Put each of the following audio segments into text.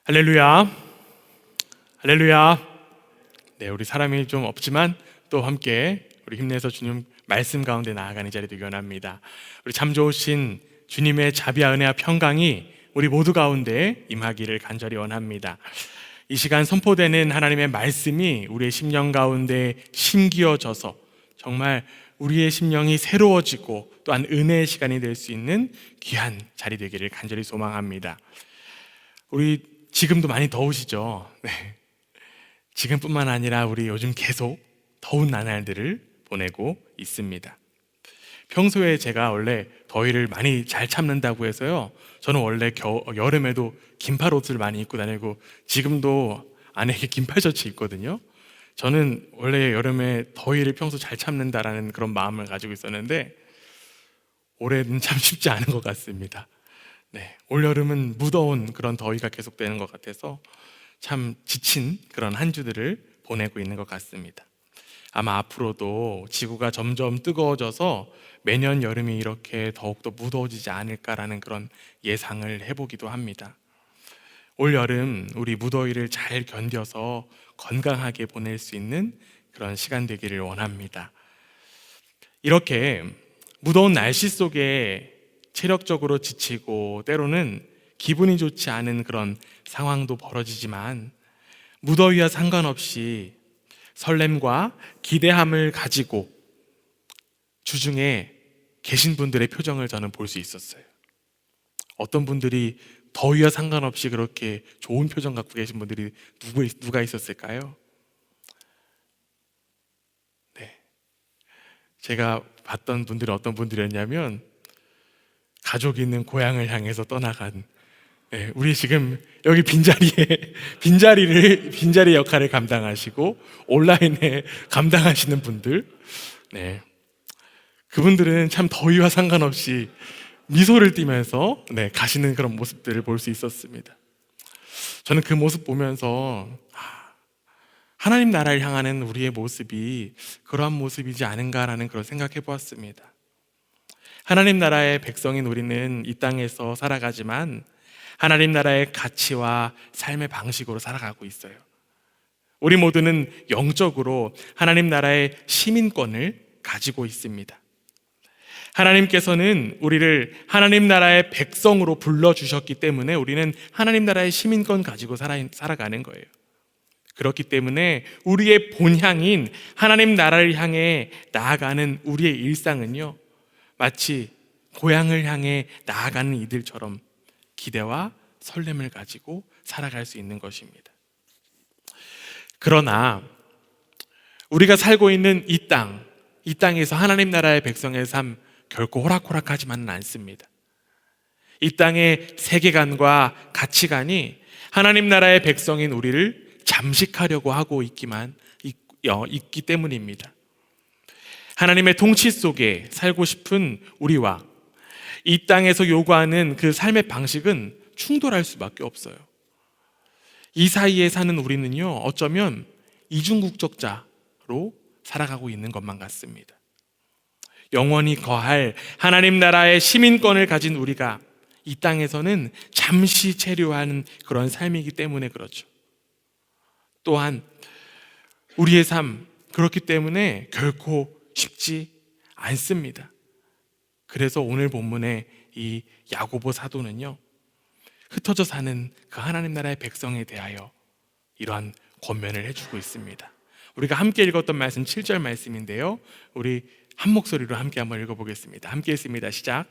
할렐루야, 할렐루야. 네, 우리 사람이 좀 없지만 또 함께 우리 힘내서 주님 말씀 가운데 나아가는 자리 되기 원합니다. 우리 참 좋으신 주님의 자비와 은혜와 평강이 우리 모두 가운데 임하기를 간절히 원합니다. 이 시간 선포되는 하나님의 말씀이 우리의 심령 가운데 심기어져서 정말 우리의 심령이 새로워지고 또한 은혜의 시간이 될 수 있는 귀한 자리 되기를 간절히 소망합니다. 우리 지금도 많이 더우시죠? 네. 지금뿐만 아니라 우리 요즘 계속 더운 나날들을 보내고 있습니다. 평소에 제가 원래 더위를 많이 잘 참는다고 해서요, 저는 원래 여름에도 긴팔 옷을 많이 입고 다니고 지금도 안에 긴팔 셔츠 입거든요. 저는 원래 여름에 더위를 평소 잘 참는다라는 그런 마음을 가지고 있었는데 올해는 참 쉽지 않은 것 같습니다. 네, 올여름은 무더운 그런 더위가 계속되는 것 같아서 참 지친 그런 한 주들을 보내고 있는 것 같습니다. 아마 앞으로도 지구가 점점 뜨거워져서 매년 여름이 이렇게 더욱더 무더워지지 않을까라는 그런 예상을 해보기도 합니다. 올여름 우리 무더위를 잘 견뎌서 건강하게 보낼 수 있는 그런 시간 되기를 원합니다. 이렇게 무더운 날씨 속에 체력적으로 지치고 때로는 기분이 좋지 않은 그런 상황도 벌어지지만 무더위와 상관없이 설렘과 기대함을 가지고 주중에 계신 분들의 표정을 저는 볼 수 있었어요. 어떤 분들이 더위와 상관없이 그렇게 좋은 표정 갖고 계신 분들이 누가 있었을까요? 네, 제가 봤던 분들이 어떤 분들이었냐면 가족이 있는 고향을 향해서 떠나간, 네, 우리 지금 여기 빈자리 역할을 감당하시고 온라인에 감당하시는 분들, 네, 그분들은 참 더위와 상관없이 미소를 띠면서 가시는 그런 모습들을 볼 수 있었습니다. 저는 그 모습 보면서 하나님 나라를 향하는 우리의 모습이 그러한 모습이지 않은가라는 그런 생각해 보았습니다. 하나님 나라의 백성인 우리는 이 땅에서 살아가지만 하나님 나라의 가치와 삶의 방식으로 살아가고 있어요. 우리 모두는 영적으로 하나님 나라의 시민권을 가지고 있습니다. 하나님께서는 우리를 하나님 나라의 백성으로 불러주셨기 때문에 우리는 하나님 나라의 시민권 가지고 살아가는 거예요. 그렇기 때문에 우리의 본향인 하나님 나라를 향해 나아가는 우리의 일상은요, 마치 고향을 향해 나아가는 이들처럼 기대와 설렘을 가지고 살아갈 수 있는 것입니다. 그러나 우리가 살고 있는 이 땅에서 하나님 나라의 백성의 삶 결코 호락호락하지만은 않습니다. 이 땅의 세계관과 가치관이 하나님 나라의 백성인 우리를 잠식하려고 하고 있기 때문입니다. 하나님의 통치 속에 살고 싶은 우리와 이 땅에서 요구하는 그 삶의 방식은 충돌할 수밖에 없어요. 이 사이에 사는 우리는요, 어쩌면 이중국적자로 살아가고 있는 것만 같습니다. 영원히 거할 하나님 나라의 시민권을 가진 우리가 이 땅에서는 잠시 체류하는 그런 삶이기 때문에 그렇죠. 또한 우리의 삶, 그렇기 때문에 결코 쉽지 않습니다. 그래서 오늘 본문의 이 야고보 사도는요, 흩어져 사는 그 하나님 나라의 백성에 대하여 이러한 권면을 해주고 있습니다. 우리가 함께 읽었던 말씀 7절 말씀인데요, 우리 한 목소리로 함께 한번 읽어보겠습니다. 함께 읽습니다. 시작.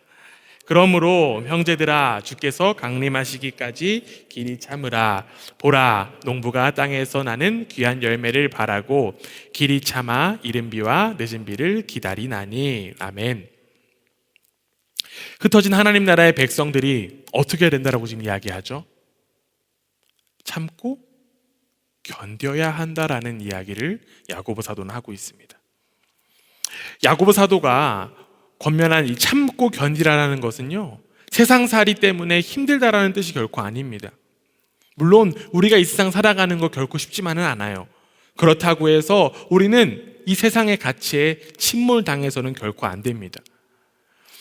그러므로 형제들아, 주께서 강림하시기까지 길이 참으라. 보라, 농부가 땅에서 나는 귀한 열매를 바라고 길이 참아 이른 비와 늦은 비를 기다리나니. 아멘. 흩어진 하나님 나라의 백성들이 어떻게 해야 된다라고 지금 이야기하죠? 참고 견뎌야 한다라는 이야기를 야고보 사도는 하고 있습니다. 야고보 사도가 권면한 이 참고 견디라는 것은요, 세상살이 때문에 힘들다라는 뜻이 결코 아닙니다. 물론 우리가 이 세상 살아가는 거 결코 쉽지만은 않아요. 그렇다고 해서 우리는 이 세상의 가치에 침몰당해서는 결코 안 됩니다.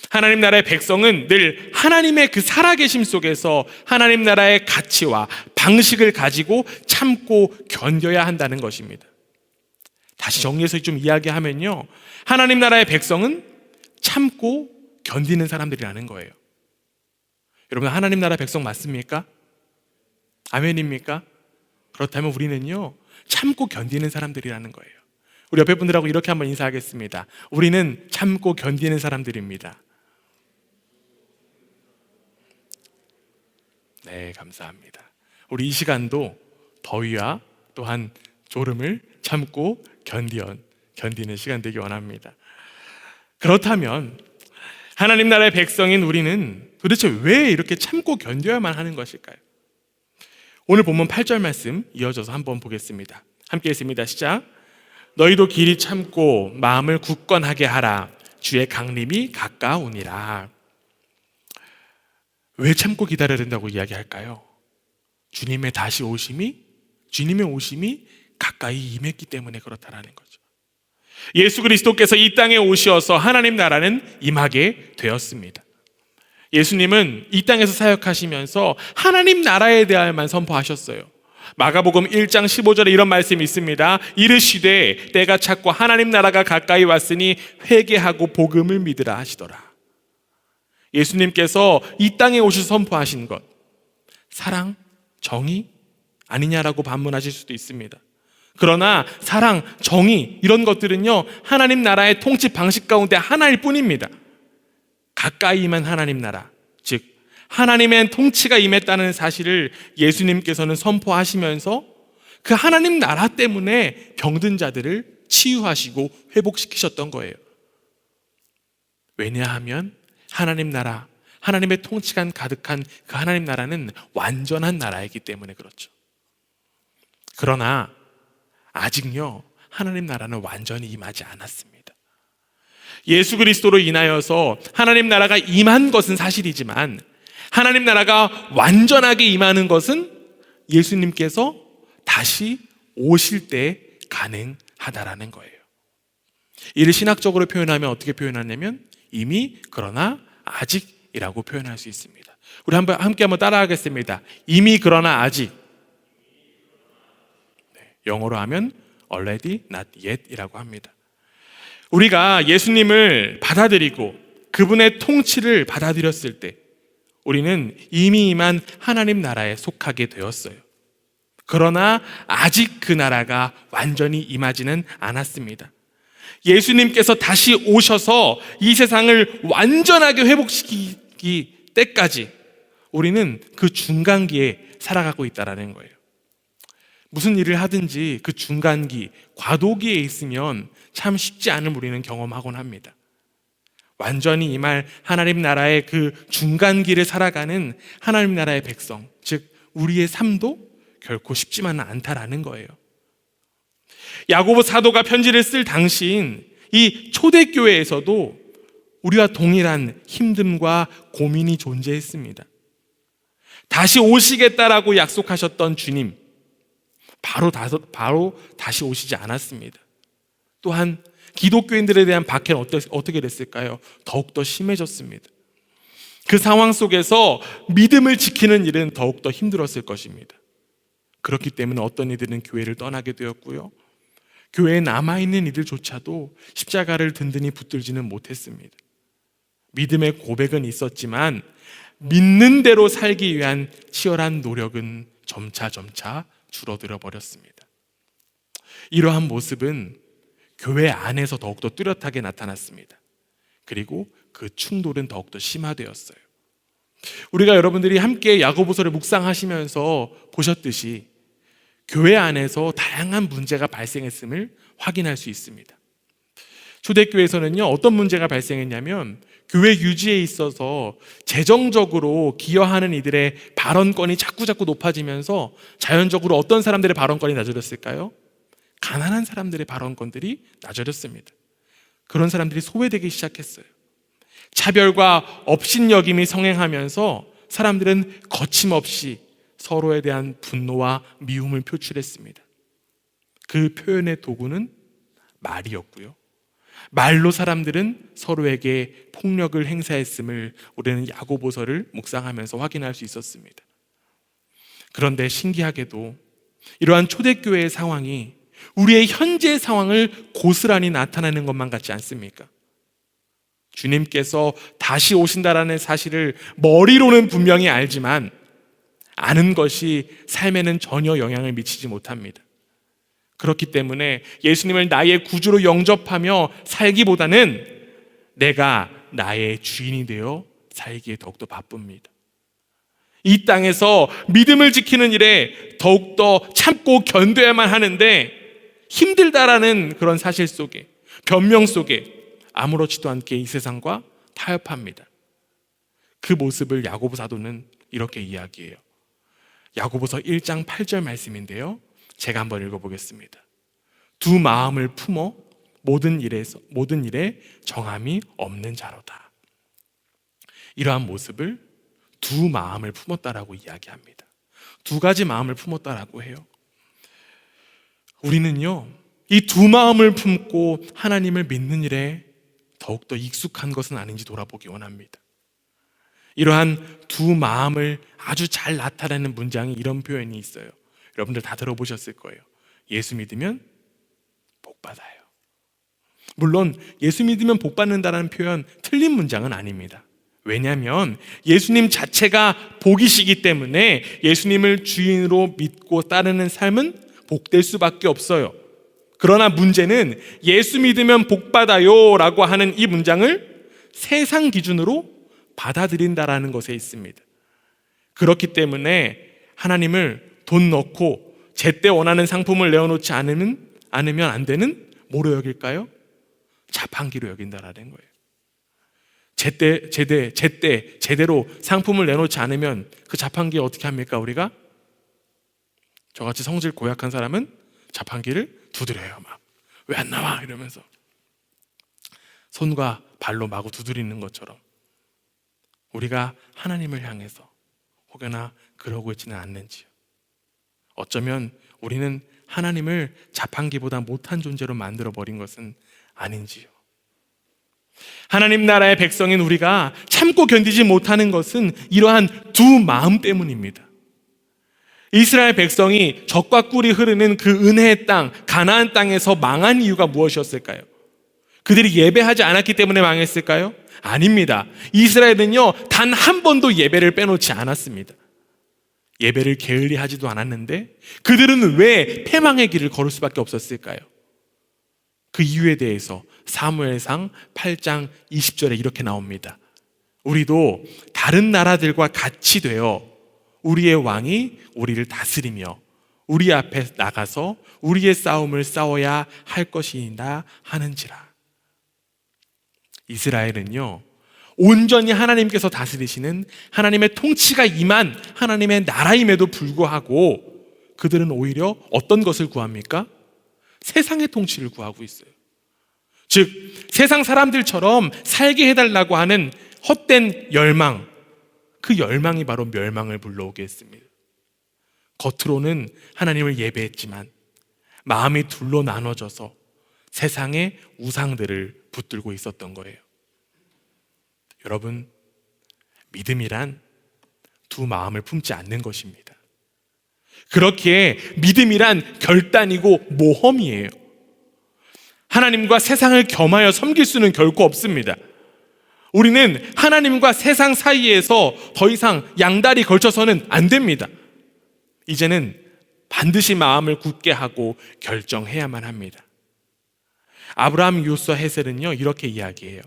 하나님 나라의 백성은 늘 하나님의 그 살아계심 속에서 하나님 나라의 가치와 방식을 가지고 참고 견뎌야 한다는 것입니다. 다시 정리해서 좀 이야기하면요, 하나님 나라의 백성은 참고 견디는 사람들이라는 거예요. 여러분, 하나님 나라 백성 맞습니까? 아멘입니까? 그렇다면 우리는요, 참고 견디는 사람들이라는 거예요. 우리 옆에 분들하고 이렇게 한번 인사하겠습니다. 우리는 참고 견디는 사람들입니다. 네, 감사합니다. 우리 이 시간도 더위와 또한 졸음을 참고 견디는 시간 되기 원합니다. 그렇다면 하나님 나라의 백성인 우리는 도대체 왜 이렇게 참고 견뎌야만 하는 것일까요? 오늘 본문 8절 말씀 이어져서 한번 보겠습니다. 함께 했습니다. 시작. 너희도 길이 참고 마음을 굳건하게 하라. 주의 강림이 가까우니라. 왜 참고 기다려야 된다고 이야기할까요? 주님의 오심이 가까이 임했기 때문에 그렇다라는 거죠. 예수 그리스도께서 이 땅에 오셔서 하나님 나라는 임하게 되었습니다. 예수님은 이 땅에서 사역하시면서 하나님 나라에 대하여만 선포하셨어요. 마가복음 1장 15절에 이런 말씀이 있습니다. 이르시되 때가 찼고 하나님 나라가 가까이 왔으니 회개하고 복음을 믿으라 하시더라. 예수님께서 이 땅에 오셔서 선포하신 것, 사랑, 정의 아니냐라고 반문하실 수도 있습니다. 그러나 사랑, 정의 이런 것들은요, 하나님 나라의 통치 방식 가운데 하나일 뿐입니다. 가까이 임한 하나님 나라, 즉 하나님의 통치가 임했다는 사실을 예수님께서는 선포하시면서 그 하나님 나라 때문에 병든 자들을 치유하시고 회복시키셨던 거예요. 왜냐하면 하나님 나라, 하나님의 통치가 가득한 그 하나님 나라는 완전한 나라이기 때문에 그렇죠. 그러나 아직요, 하나님 나라는 완전히 임하지 않았습니다. 예수 그리스도로 인하여서 하나님 나라가 임한 것은 사실이지만 하나님 나라가 완전하게 임하는 것은 예수님께서 다시 오실 때 가능하다라는 거예요. 이를 신학적으로 표현하면 어떻게 표현하냐면 이미 그러나 아직이라고 표현할 수 있습니다. 우리 함께 한번 따라하겠습니다. 이미 그러나 아직. 영어로 하면 already not yet 이라고 합니다. 우리가 예수님을 받아들이고 그분의 통치를 받아들였을 때 우리는 이미 임한 하나님 나라에 속하게 되었어요. 그러나 아직 그 나라가 완전히 임하지는 않았습니다. 예수님께서 다시 오셔서 이 세상을 완전하게 회복시키기 때까지 우리는 그 중간기에 살아가고 있다는 거예요. 무슨 일을 하든지 그 중간기, 과도기에 있으면 참 쉽지 않은 우리는 경험하곤 합니다. 완전히 임할 하나님 나라의 그 중간기를 살아가는 하나님 나라의 백성, 즉 우리의 삶도 결코 쉽지만은 않다라는 거예요. 야고보 사도가 편지를 쓸 당시인 이 초대교회에서도 우리와 동일한 힘듦과 고민이 존재했습니다. 다시 오시겠다라고 약속하셨던 주님, 바로 다시 오시지 않았습니다. 또한 기독교인들에 대한 박해는 어떻게 됐을까요? 더욱더 심해졌습니다. 그 상황 속에서 믿음을 지키는 일은 더욱더 힘들었을 것입니다. 그렇기 때문에 어떤 이들은 교회를 떠나게 되었고요, 교회에 남아있는 이들조차도 십자가를 든든히 붙들지는 못했습니다. 믿음의 고백은 있었지만 믿는 대로 살기 위한 치열한 노력은 점차 줄어들어 버렸습니다. 이러한 모습은 교회 안에서 더욱더 뚜렷하게 나타났습니다. 그리고 그 충돌은 더욱더 심화되었어요. 우리가 여러분들이 함께 야고보서를 묵상하시면서 보셨듯이 교회 안에서 다양한 문제가 발생했음을 확인할 수 있습니다. 초대교회에서는요, 어떤 문제가 발생했냐면 교회 유지에 있어서 재정적으로 기여하는 이들의 발언권이 자꾸 높아지면서 자연적으로 어떤 사람들의 발언권이 낮아졌을까요? 가난한 사람들의 발언권들이 낮아졌습니다. 그런 사람들이 소외되기 시작했어요. 차별과 업신여김이 성행하면서 사람들은 거침없이 서로에 대한 분노와 미움을 표출했습니다. 그 표현의 도구는 말이었고요, 말로 사람들은 서로에게 폭력을 행사했음을 우리는 야고보서를 묵상하면서 확인할 수 있었습니다. 그런데 신기하게도 이러한 초대교회의 상황이 우리의 현재 상황을 고스란히 나타내는 것만 같지 않습니까? 주님께서 다시 오신다라는 사실을 머리로는 분명히 알지만 아는 것이 삶에는 전혀 영향을 미치지 못합니다. 그렇기 때문에 예수님을 나의 구주로 영접하며 살기보다는 내가 나의 주인이 되어 살기에 더욱더 바쁩니다. 이 땅에서 믿음을 지키는 일에 더욱더 참고 견뎌야만 하는데 힘들다라는 그런 사실 속에, 변명 속에 아무렇지도 않게 이 세상과 타협합니다. 그 모습을 야고보 사도는 이렇게 이야기해요. 야고보서 1장 8절 말씀인데요, 제가 한번 읽어보겠습니다. 두 마음을 품어 모든 일에 정함이 없는 자로다. 이러한 모습을 두 마음을 품었다라고 이야기합니다. 두 가지 마음을 품었다라고 해요. 우리는요, 이 두 마음을 품고 하나님을 믿는 일에 더욱더 익숙한 것은 아닌지 돌아보기 원합니다. 이러한 두 마음을 아주 잘 나타내는 문장이 이런 표현이 있어요. 여러분들 다 들어보셨을 거예요. 예수 믿으면 복 받아요. 물론 예수 믿으면 복 받는다는 표현 틀린 문장은 아닙니다. 왜냐하면 예수님 자체가 복이시기 때문에 예수님을 주인으로 믿고 따르는 삶은 복될 수밖에 없어요. 그러나 문제는 예수 믿으면 복 받아요 라고 하는 이 문장을 세상 기준으로 받아들인다라는 것에 있습니다. 그렇기 때문에 하나님을 돈 넣고 제때 원하는 상품을 내어놓지 않으면 안 되는 뭐로 여길까요? 자판기로 여긴다라는 거예요. 제대로 상품을 내놓지 않으면 그 자판기에 어떻게 합니까? 우리가 저같이 성질 고약한 사람은 자판기를 두드려요. 막 왜 안 나와? 이러면서 손과 발로 마구 두드리는 것처럼 우리가 하나님을 향해서 혹여나 그러고 있지는 않는지요. 어쩌면 우리는 하나님을 자판기보다 못한 존재로 만들어버린 것은 아닌지요. 하나님 나라의 백성인 우리가 참고 견디지 못하는 것은 이러한 두 마음 때문입니다. 이스라엘 백성이 젖과 꿀이 흐르는 그 은혜의 땅, 가나안 땅에서 망한 이유가 무엇이었을까요? 그들이 예배하지 않았기 때문에 망했을까요? 아닙니다. 이스라엘은요, 단 한 번도 예배를 빼놓지 않았습니다. 예배를 게을리하지도 않았는데 그들은 왜 패망의 길을 걸을 수밖에 없었을까요? 그 이유에 대해서 사무엘상 8장 20절에 이렇게 나옵니다. 우리도 다른 나라들과 같이 되어 우리의 왕이 우리를 다스리며 우리 앞에 나가서 우리의 싸움을 싸워야 할 것이다 하는지라. 이스라엘은요, 온전히 하나님께서 다스리시는 하나님의 통치가 임한 하나님의 나라임에도 불구하고 그들은 오히려 어떤 것을 구합니까? 세상의 통치를 구하고 있어요. 즉 세상 사람들처럼 살게 해달라고 하는 헛된 열망, 그 열망이 바로 멸망을 불러오게 했습니다. 겉으로는 하나님을 예배했지만 마음이 둘로 나눠져서 세상의 우상들을 붙들고 있었던 거예요. 여러분, 믿음이란 두 마음을 품지 않는 것입니다. 그렇기에 믿음이란 결단이고 모험이에요. 하나님과 세상을 겸하여 섬길 수는 결코 없습니다. 우리는 하나님과 세상 사이에서 더 이상 양다리 걸쳐서는 안 됩니다. 이제는 반드시 마음을 굳게 하고 결정해야만 합니다. 아브라함 요스와 헤셀은요, 이렇게 이야기해요.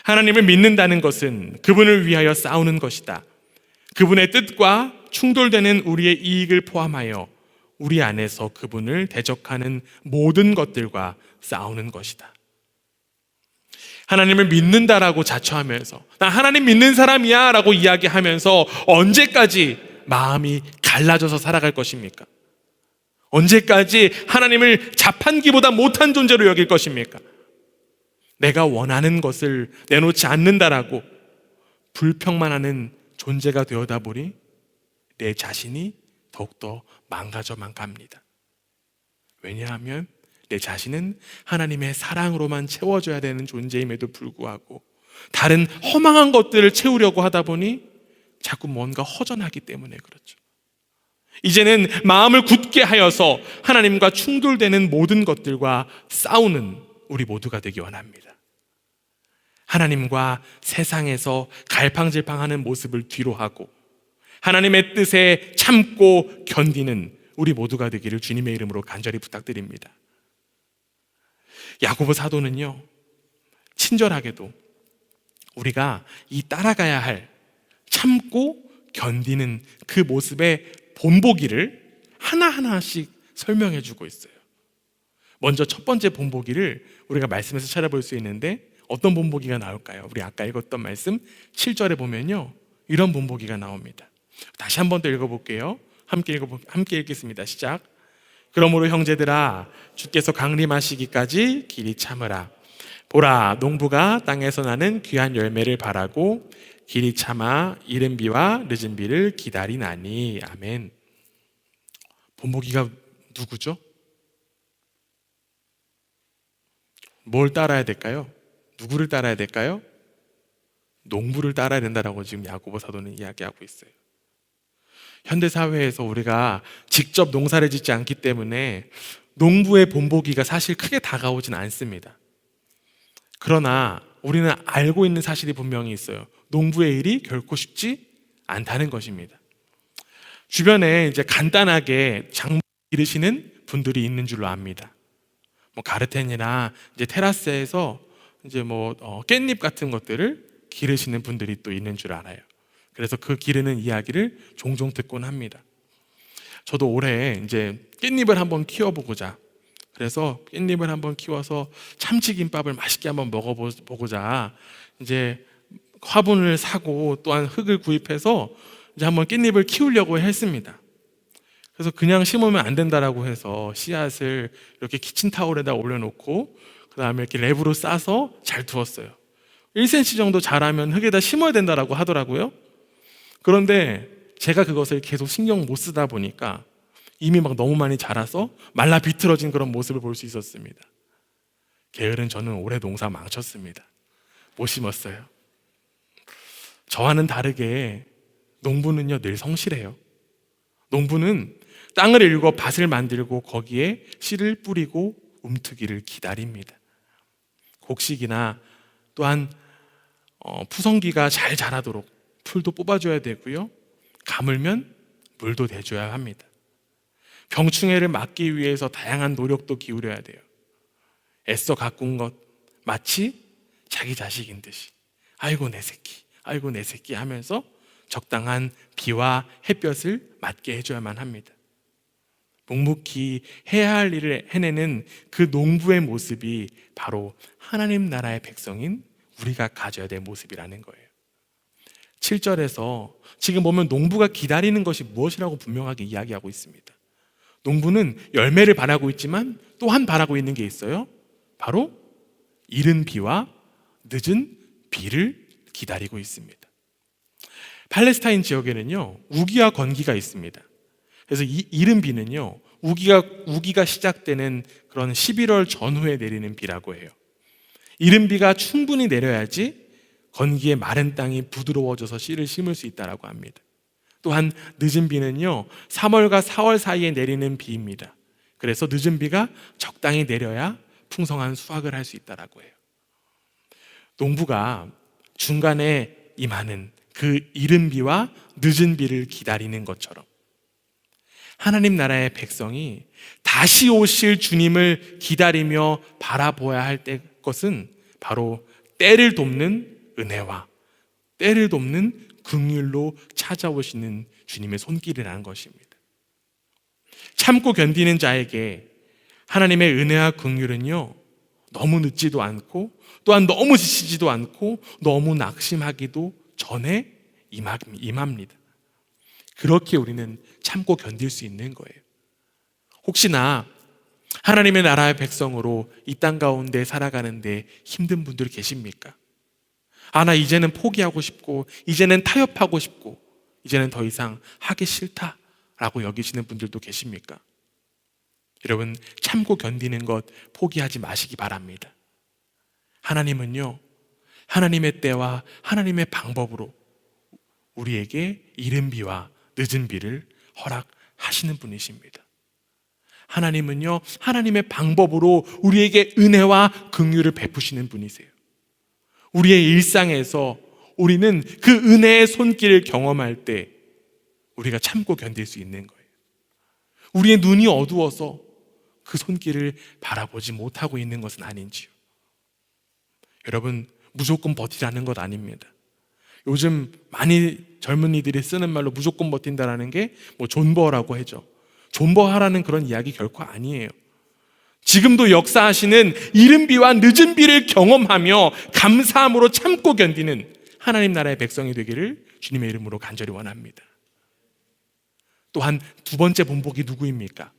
하나님을 믿는다는 것은 그분을 위하여 싸우는 것이다. 그분의 뜻과 충돌되는 우리의 이익을 포함하여 우리 안에서 그분을 대적하는 모든 것들과 싸우는 것이다. 하나님을 믿는다라고 자처하면서 나 하나님 믿는 사람이야 라고 이야기하면서 언제까지 마음이 갈라져서 살아갈 것입니까? 언제까지 하나님을 자판기보다 못한 존재로 여길 것입니까? 내가 원하는 것을 내놓지 않는다라고 불평만 하는 존재가 되어다 보니 내 자신이 더욱더 망가져만 갑니다. 왜냐하면 내 자신은 하나님의 사랑으로만 채워져야 되는 존재임에도 불구하고 다른 허망한 것들을 채우려고 하다 보니 자꾸 뭔가 허전하기 때문에 그렇죠. 이제는 마음을 굳게 하여서 하나님과 충돌되는 모든 것들과 싸우는 우리 모두가 되기 원합니다. 하나님과 세상에서 갈팡질팡하는 모습을 뒤로 하고 하나님의 뜻에 참고 견디는 우리 모두가 되기를 주님의 이름으로 간절히 부탁드립니다. 야고보 사도는요, 친절하게도 우리가 이 따라가야 할 참고 견디는 그 모습의 본보기를 하나하나씩 설명해 주고 있어요. 먼저 첫 번째 본보기를 우리가 말씀에서 찾아볼 수 있는데 어떤 본보기가 나올까요? 우리 아까 읽었던 말씀 7절에 보면요, 이런 본보기가 나옵니다. 다시 한 번 더 읽어볼게요. 함께 읽겠습니다. 시작. 그러므로 형제들아, 주께서 강림하시기까지 길이 참으라. 보라, 농부가 땅에서 나는 귀한 열매를 바라고 길이 참아 이른 비와 늦은 비를 기다리나니. 아멘. 본보기가 누구죠? 뭘 따라야 될까요? 누구를 따라야 될까요? 농부를 따라야 된다라고 지금 야고보 사도는 이야기하고 있어요. 현대사회에서 우리가 직접 농사를 짓지 않기 때문에 농부의 본보기가 사실 크게 다가오진 않습니다. 그러나 우리는 알고 있는 사실이 분명히 있어요. 농부의 일이 결코 쉽지 않다는 것입니다. 주변에 이제 간단하게 작물 기르시는 분들이 있는 줄로 압니다. 가르텐이나 이제 테라스에서 이제 깻잎 같은 것들을 기르시는 분들이 또 있는 줄 알아요. 그래서 그 기르는 이야기를 종종 듣곤 합니다. 저도 올해 이제 깻잎을 한번 키워보고자, 그래서 깻잎을 한번 키워서 참치김밥을 맛있게 한번 먹어보고자 이제 화분을 사고 또한 흙을 구입해서 이제 한번 깻잎을 키우려고 했습니다. 그래서 그냥 심으면 안 된다라고 해서 씨앗을 이렇게 키친타올에다 올려놓고 그 다음에 이렇게 랩으로 싸서 잘 두었어요. 1cm 정도 자라면 흙에다 심어야 된다라고 하더라고요. 그런데 제가 그것을 계속 신경 못 쓰다 보니까 이미 막 너무 많이 자라서 말라 비틀어진 그런 모습을 볼 수 있었습니다. 게으른 저는 올해 농사 망쳤습니다. 못 심었어요. 저와는 다르게 농부는요, 늘 성실해요. 농부는 땅을 일궈 밭을 만들고 거기에 씨를 뿌리고 움트기를 기다립니다. 곡식이나 또한 푸성기가 잘 자라도록 풀도 뽑아줘야 되고요, 가물면 물도 대줘야 합니다. 병충해를 막기 위해서 다양한 노력도 기울여야 돼요. 애써 가꾼 것 마치 자기 자식인 듯이 아이고 내 새끼, 아이고 내 새끼 하면서 적당한 비와 햇볕을 맞게 해줘야만 합니다. 묵묵히 해야 할 일을 해내는 그 농부의 모습이 바로 하나님 나라의 백성인 우리가 가져야 될 모습이라는 거예요. 7절에서 지금 보면 농부가 기다리는 것이 무엇이라고 분명하게 이야기하고 있습니다. 농부는 열매를 바라고 있지만 또한 바라고 있는 게 있어요. 바로 이른 비와 늦은 비를 기다리고 있습니다. 팔레스타인 지역에는요, 우기와 건기가 있습니다. 그래서 이 이른 비는요, 우기가 시작되는 그런 11월 전후에 내리는 비라고 해요. 이른 비가 충분히 내려야지 건기에 마른 땅이 부드러워져서 씨를 심을 수 있다고 합니다. 또한 늦은 비는요, 3월과 4월 사이에 내리는 비입니다. 그래서 늦은 비가 적당히 내려야 풍성한 수확을 할 수 있다고 해요. 농부가 중간에 임하는 그 이른 비와 늦은 비를 기다리는 것처럼 하나님 나라의 백성이 다시 오실 주님을 기다리며 바라보아야 할 것은 바로 때를 돕는 은혜와 때를 돕는 긍휼로 찾아오시는 주님의 손길이라는 것입니다. 참고 견디는 자에게 하나님의 은혜와 긍휼은요, 너무 늦지도 않고 또한 너무 지치지도 않고 너무 낙심하기도 전에 임합니다. 그렇게 우리는 참고 견딜 수 있는 거예요. 혹시나 하나님의 나라의 백성으로 이 땅 가운데 살아가는데 힘든 분들 계십니까? 나 이제는 포기하고 싶고 이제는 타협하고 싶고 이제는 더 이상 하기 싫다라고 여기시는 분들도 계십니까? 여러분, 참고 견디는 것 포기하지 마시기 바랍니다. 하나님은요, 하나님의 때와 하나님의 방법으로 우리에게 이른 비와 늦은 비를 허락하시는 분이십니다. 하나님은요, 하나님의 방법으로 우리에게 은혜와 긍휼을 베푸시는 분이세요. 우리의 일상에서 우리는 그 은혜의 손길을 경험할 때 우리가 참고 견딜 수 있는 거예요. 우리의 눈이 어두워서 그 손길을 바라보지 못하고 있는 것은 아닌지요. 여러분, 무조건 버티라는 것 아닙니다. 요즘 많이 젊은이들이 쓰는 말로 무조건 버틴다라는 게 존버라고 하죠. 존버하라는 그런 이야기 결코 아니에요. 지금도 역사하시는 이른 비와 늦은 비를 경험하며 감사함으로 참고 견디는 하나님 나라의 백성이 되기를 주님의 이름으로 간절히 원합니다. 또한 두 번째 본보기 누구입니까?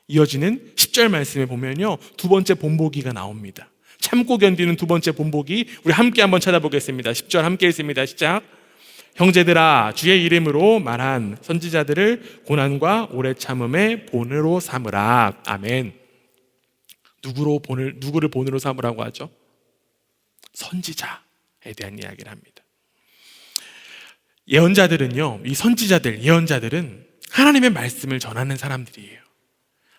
이어지는 10절 말씀에 보면요, 두 번째 본보기가 나옵니다. 참고 견디는 두 번째 본보기, 우리 함께 한번 찾아보겠습니다. 10절 함께 읽습니다. 시작. 형제들아, 주의 이름으로 말한 선지자들을 고난과 오래 참음의 본으로 삼으라. 아멘. 누구를 본으로 삼으라고 하죠? 선지자에 대한 이야기를 합니다. 예언자들은요, 이 선지자들, 예언자들은 하나님의 말씀을 전하는 사람들이에요.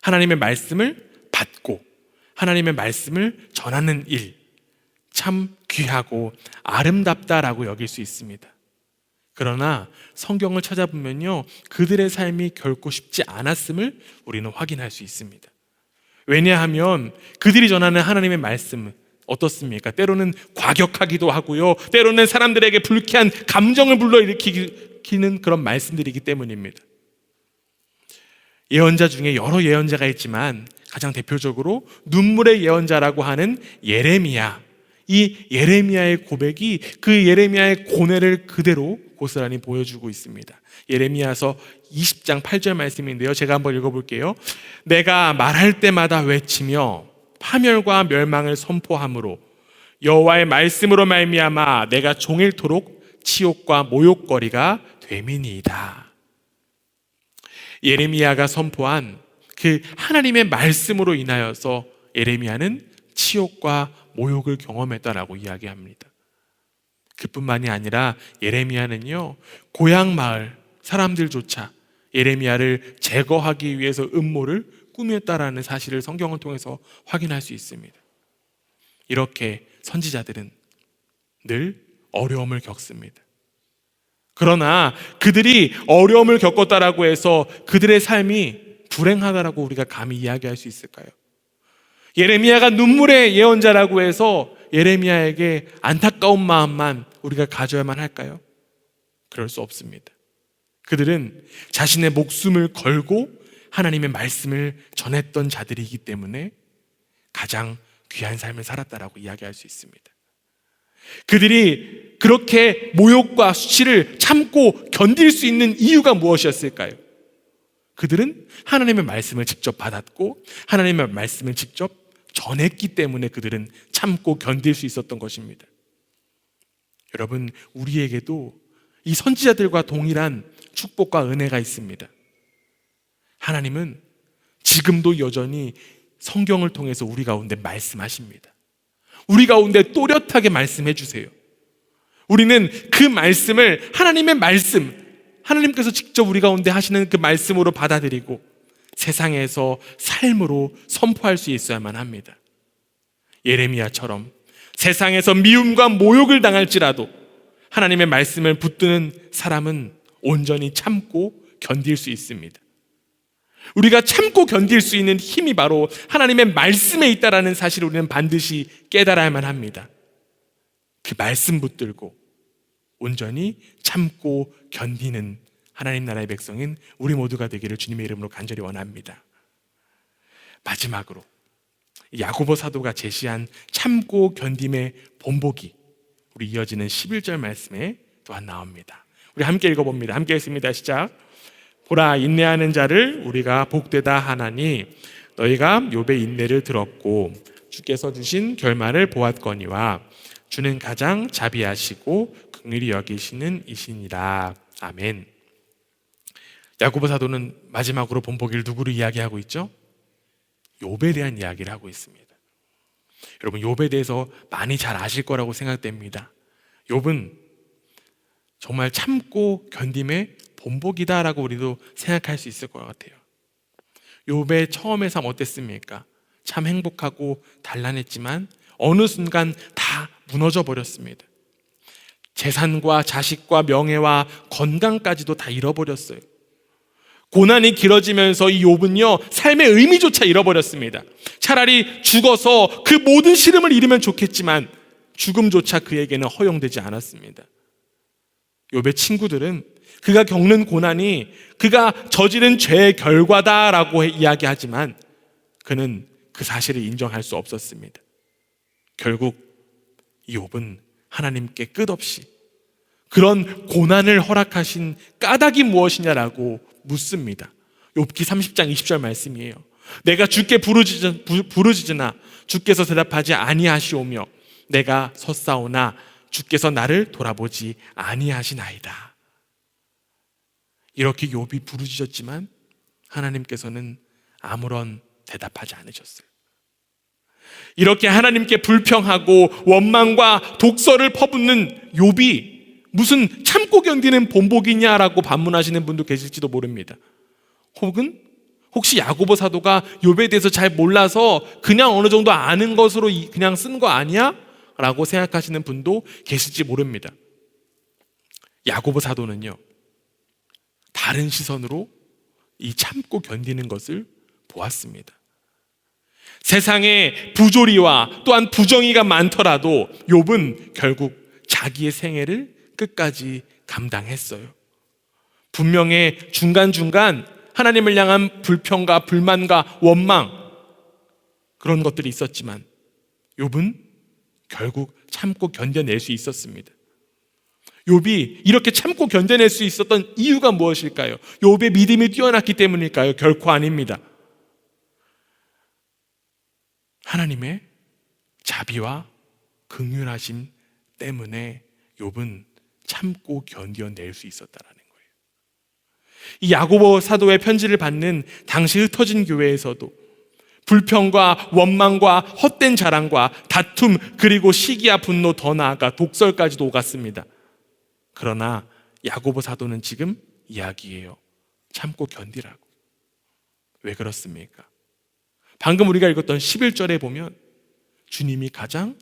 하나님의 말씀을 받고 하나님의 말씀을 전하는 일, 참 귀하고 아름답다라고 여길 수 있습니다. 그러나 성경을 찾아보면요, 그들의 삶이 결코 쉽지 않았음을 우리는 확인할 수 있습니다. 왜냐하면 그들이 전하는 하나님의 말씀은 어떻습니까? 때로는 과격하기도 하고요, 때로는 사람들에게 불쾌한 감정을 불러일으키는 그런 말씀들이기 때문입니다. 예언자 중에 여러 예언자가 있지만 가장 대표적으로 눈물의 예언자라고 하는 예레미야, 이 예레미야의 고백이 그 예레미야의 고뇌를 그대로 고스란히 보여주고 있습니다. 예레미야서 20장 8절 말씀인데요, 제가 한번 읽어볼게요. 내가 말할 때마다 외치며 파멸과 멸망을 선포함으로 여호와의 말씀으로 말미암아 내가 종일토록 치욕과 모욕거리가 됨이니이다. 예레미야가 선포한 그 하나님의 말씀으로 인하여서 예레미야는 치욕과 모욕을 경험했다라고 이야기합니다. 그뿐만이 아니라 예레미야는요, 고향 마을 사람들조차 예레미야를 제거하기 위해서 음모를 꾸몄다라는 사실을 성경을 통해서 확인할 수 있습니다. 이렇게 선지자들은 늘 어려움을 겪습니다. 그러나 그들이 어려움을 겪었다라고 해서 그들의 삶이 불행하다라고 우리가 감히 이야기할 수 있을까요? 예레미야가 눈물의 예언자라고 해서 예레미야에게 안타까운 마음만 우리가 가져야만 할까요? 그럴 수 없습니다. 그들은 자신의 목숨을 걸고 하나님의 말씀을 전했던 자들이기 때문에 가장 귀한 삶을 살았다라고 이야기할 수 있습니다. 그들이 그렇게 모욕과 수치를 참고 견딜 수 있는 이유가 무엇이었을까요? 그들은 하나님의 말씀을 직접 받았고 하나님의 말씀을 직접 전했기 때문에 그들은 참고 견딜 수 있었던 것입니다. 여러분, 우리에게도 이 선지자들과 동일한 축복과 은혜가 있습니다. 하나님은 지금도 여전히 성경을 통해서 우리 가운데 말씀하십니다. 우리 가운데 또렷하게 말씀해 주세요. 우리는 그 말씀을 하나님의 말씀, 하나님께서 직접 우리 가운데 하시는 그 말씀으로 받아들이고 세상에서 삶으로 선포할 수 있어야만 합니다. 예레미야처럼 세상에서 미움과 모욕을 당할지라도 하나님의 말씀을 붙드는 사람은 온전히 참고 견딜 수 있습니다. 우리가 참고 견딜 수 있는 힘이 바로 하나님의 말씀에 있다라는 사실을 우리는 반드시 깨달아야만 합니다. 그 말씀 붙들고 온전히 참고 견디는 하나님 나라의 백성인 우리 모두가 되기를 주님의 이름으로 간절히 원합니다. 마지막으로 야고보 사도가 제시한 참고 견딤의 본보기, 우리 이어지는 11절 말씀에 또한 나옵니다. 우리 함께 읽어봅니다. 함께 읽습니다. 시작. 보라, 인내하는 자를 우리가 복되다 하나니 너희가 욥의 인내를 들었고 주께서 주신 결말을 보았거니와 주는 가장 자비하시고 긍휼히 여기시는 이시니라. 아멘. 야고보 사도는 마지막으로 본보기를 누구를 이야기하고 있죠? 욥에 대한 이야기를 하고 있습니다. 여러분, 욥에 대해서 많이 잘 아실 거라고 생각됩니다. 욥은 정말 참고 견딤의 본보기다라고 우리도 생각할 수 있을 것 같아요. 욥의 처음의 삶 어땠습니까? 참 행복하고 단란했지만 어느 순간 다 무너져 버렸습니다. 재산과 자식과 명예와 건강까지도 다 잃어버렸어요. 고난이 길어지면서 이 욥은요, 삶의 의미조차 잃어버렸습니다. 차라리 죽어서 그 모든 시름을 잃으면 좋겠지만 죽음조차 그에게는 허용되지 않았습니다. 욥의 친구들은 그가 겪는 고난이 그가 저지른 죄의 결과다라고 이야기하지만 그는 그 사실을 인정할 수 없었습니다. 결국 이 욥은 하나님께 끝없이 그런 고난을 허락하신 까닭이 무엇이냐라고 묻습니다. 욥기 30장 20절 말씀이에요. 내가 주께 부르짖으나 주께서 대답하지 아니하시오며 내가 섰사오나 주께서 나를 돌아보지 아니하시나이다. 이렇게 욥이 부르짖었지만 하나님께서는 아무런 대답하지 않으셨어요. 이렇게 하나님께 불평하고 원망과 독설을 퍼붓는 욥이 무슨 참고 견디는 본보기냐라고 반문하시는 분도 계실지도 모릅니다. 혹시 야고보 사도가 욥에 대해서 잘 몰라서 그냥 어느 정도 아는 것으로 그냥 쓴 거 아니야? 라고 생각하시는 분도 계실지 모릅니다. 야고보 사도는요, 다른 시선으로 이 참고 견디는 것을 보았습니다. 세상에 부조리와 또한 부정의가 많더라도 욥은 결국 자기의 생애를 끝까지 감당했어요. 분명히 중간중간 하나님을 향한 불평과 불만과 원망, 그런 것들이 있었지만 욥은 결국 참고 견뎌낼 수 있었습니다. 욥이 이렇게 참고 견뎌낼 수 있었던 이유가 무엇일까요? 욥의 믿음이 뛰어났기 때문일까요? 결코 아닙니다. 하나님의 자비와 긍휼하심 때문에 욥은 참고 견뎌낼 수 있었다라는 거예요. 이 야고보 사도의 편지를 받는 당시 흩어진 교회에서도 불평과 원망과 헛된 자랑과 다툼, 그리고 시기와 분노, 더 나아가 독설까지도 오갔습니다. 그러나 야고보 사도는 지금 이야기해요. 참고 견디라고. 왜 그렇습니까? 방금 우리가 읽었던 11절에 보면 주님이 가장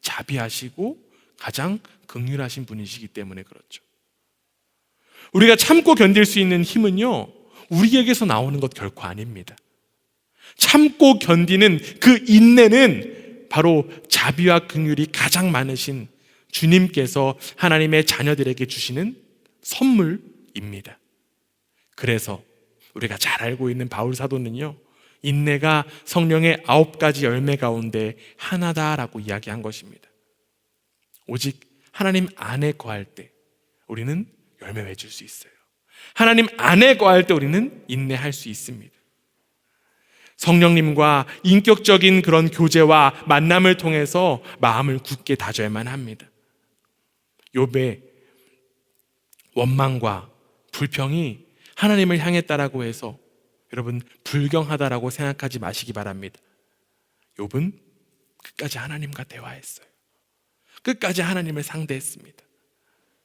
자비하시고 가장 긍휼하신 분이시기 때문에 그렇죠. 우리가 참고 견딜 수 있는 힘은요, 우리에게서 나오는 것 결코 아닙니다. 참고 견디는 그 인내는 바로 자비와 긍휼이 가장 많으신 주님께서 하나님의 자녀들에게 주시는 선물입니다. 그래서 우리가 잘 알고 있는 바울 사도는요, 인내가 성령의 9가지 열매 가운데 하나다라고 이야기한 것입니다. 오직 하나님 안에 거할 때 우리는 열매 맺을 수 있어요. 하나님 안에 거할 때 우리는 인내할 수 있습니다. 성령님과 인격적인 그런 교제와 만남을 통해서 마음을 굳게 다져야만 합니다. 욥의 원망과 불평이 하나님을 향했다라고 해서 여러분 불경하다라고 생각하지 마시기 바랍니다. 욥은 끝까지 하나님과 대화했어요. 끝까지 하나님을 상대했습니다.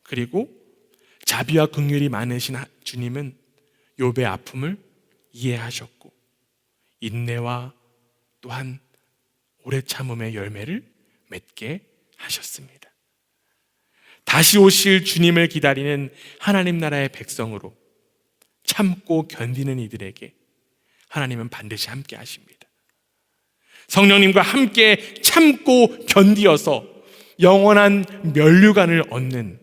그리고 자비와 긍휼이 많으신 주님은 욥의 아픔을 이해하셨고 인내와 또한 오래 참음의 열매를 맺게 하셨습니다. 다시 오실 주님을 기다리는 하나님 나라의 백성으로 참고 견디는 이들에게 하나님은 반드시 함께 하십니다. 성령님과 함께 참고 견디어서 영원한 면류관을 얻는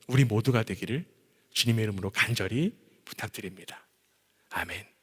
우리 모두가 되기를 주님의 이름으로 간절히 부탁드립니다. 아멘.